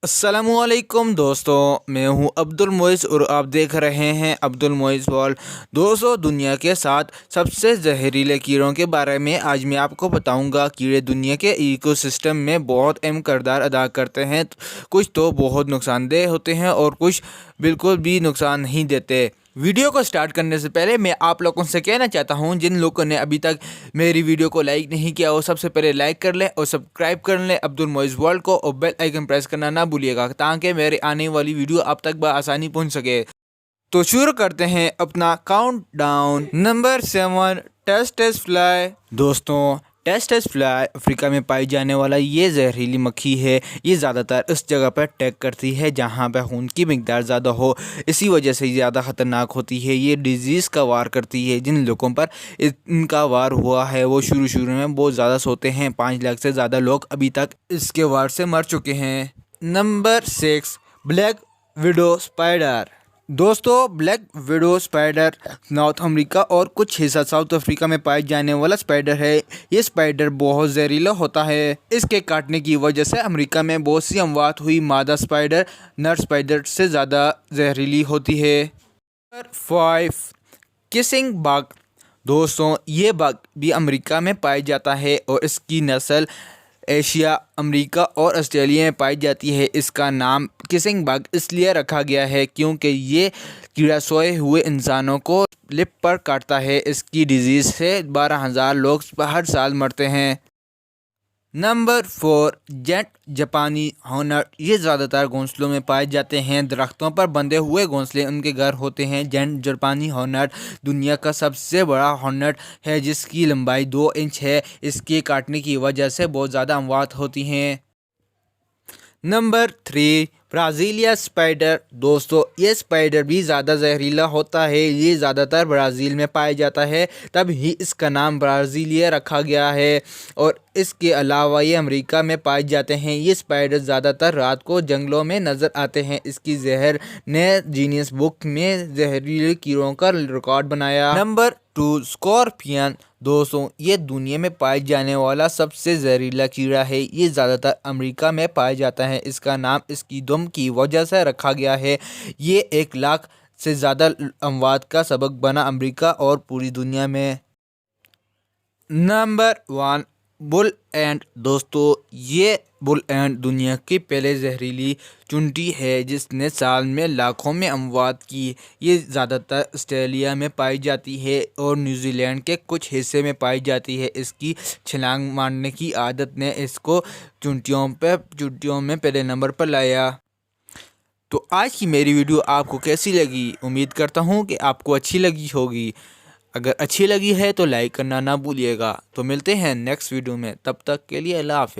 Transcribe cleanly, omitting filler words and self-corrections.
अस्सलाम वालेकुम दोस्तों, मैं हूं अब्दुल मोइज़ और आप देख रहे हैं अब्दुल मोइज़ वर्ल्ड। दोस्तों, दुनिया के 7 सबसे जहरीले कीड़ों के बारे में आज मैं आपको बताऊंगा। कीड़े दुनिया के इकोसिस्टम में बहुत अहम किरदार अदा करते हैं। कुछ तो बहुत नुकसानदेह होते हैं और कुछ बिल्कुल भी नुकसान नहीं देते। वीडियो को स्टार्ट करने से पहले मैं आप लोगों से कहना चाहता हूं, जिन लोगों ने अभी तक मेरी वीडियो को लाइक नहीं किया वो सबसे पहले लाइक कर लें और सब्सक्राइब कर लें अब्दुल मोइज़ वर्ल्ड को, और बेल आइकन प्रेस करना ना भूलिएगा ताकि मेरी आने वाली वीडियो आप तक बआसानी पहुंच सके। तो शुरू करते हैं अपना count down. Number 7, tastes fly. दोस्तों, टेस्टेस फ्लाई अफ्रीका में पाई जाने वाला ये जहरीली मक्खी है। ये ज़्यादातर उस जगह पर अटैक करती है जहाँ पर खून की मिकदार ज़्यादा हो, इसी वजह से ज़्यादा ख़तरनाक होती है। ये डिजीज़ का वार करती है। जिन लोगों पर इनका वार हुआ है वो शुरू में बहुत ज़्यादा सोते हैं। 5 लाख से ज़्यादा लोग अभी तक इसके वार से मर चुके हैं। Number 6, black widow spider. दोस्तों, black widow spider North America और कुछ हिस्सा साउथ अफ्रीका में पाए जाने वाला स्पाइडर है। ये स्पाइडर बहुत जहरीला होता है। इसके काटने की वजह से अमेरिका में बहुत सी अमवात हुई। मादा स्पाइडर नर स्पाइडर से ज़्यादा जहरीली होती है। Number 5, kissing bug. दोस्तों, ये बग भी अमेरिका में पाया जाता है और इसकी नस्ल एशिया, अमेरिका और ऑस्ट्रेलिया में पाई जाती है। इसका नाम किसिंग बग इसलिए रखा गया है क्योंकि ये कीड़ा सोए हुए इंसानों को लिप पर काटता है। इसकी डिजीज़ से 12,000 लोग हर साल मरते हैं। नंबर 4, जेंट जापानी हॉर्नेट। ये ज़्यादातर घोंसलों में पाए जाते हैं। दरख्तों पर बंधे हुए घोंसले उनके घर होते हैं। जेंट जापानी हॉर्नेट दुनिया का सबसे बड़ा हॉर्नेट है जिसकी लंबाई 2 इंच है। इसके काटने की वजह से बहुत ज़्यादा अमवात होती हैं। Number 3, Brasilia spider. दोस्तों, ये स्पाइडर भी ज़्यादा जहरीला होता है। ये ज़्यादातर ब्राज़ील में पाया जाता है, तभी इसका नाम ब्राज़ीलिया रखा गया है। और इसके अलावा ये अमेरिका में पाए जाते हैं। ये स्पाइडर ज़्यादातर रात को जंगलों में नज़र आते हैं। इसकी जहर ने जीनियस बुक में जहरीले कीड़ों का रिकॉर्ड बनाया। Number 2, scorpion. दोस्तों, ये दुनिया में पाए जाने वाला सबसे जहरीला कीड़ा है। ये ज़्यादातर अमेरिका में पाया जाता है। इसका नाम इसकी दुम की वजह से रखा गया है। ये 1 लाख से ज़्यादा अमवात का सबब बना अमेरिका और पूरी दुनिया में। नंबर 1, बुल एंट। दोस्तों, ये बुल एंट दुनिया की पहले जहरीली चुनटी है जिसने साल में लाखों में अमवात की। ये ज़्यादातर ऑस्ट्रेलिया में पाई जाती है और न्यूजीलैंड के कुछ हिस्से में पाई जाती है। इसकी छलांग मारने की आदत ने इसको चुनटियों में पहले नंबर पर लाया। तो आज की मेरी वीडियो आपको कैसी लगी? उम्मीद करता हूँ कि आपको अच्छी लगी होगी। अगर अच्छी लगी है तो लाइक करना ना भूलिएगा। तो मिलते हैं नेक्स्ट वीडियो में, तब तक के लिए अल्लाह हाफ़िज़।